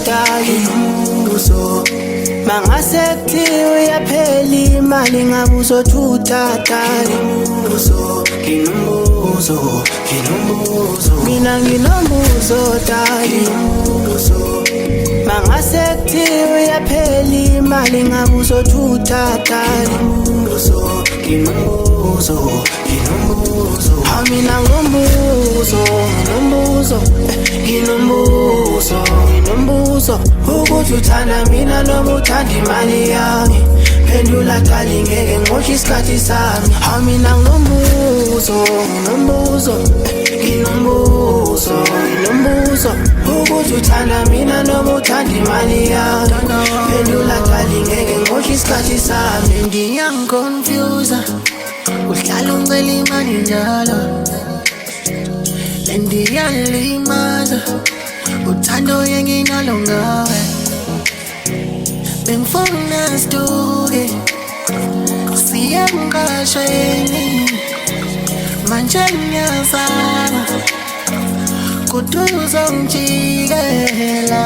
dali ngumbuzo mangase kuthiwa uyaphela imali ngabe uzothutha dali nginombuzo mina nginombuzo dali mangase kuthiwa uyaphela imali ngabe uzothutha dali nginombuzo mina nginombuzo ukuthi uthanda mina noma uthanda imali yami phendula dali ngeke ngoshe isikhathi sami mina nginombuzo ukuthi uthanda mina noma uthanda imali yami phendula dali ngeke ngoshe isikhathi sami ngiyangiconfuse uhlala uncela imali njalo lendiyalimaza uthando yenginalo ngawe bengifuna siduke siye emkashweni manje ngiyazama kuthi uzongijikela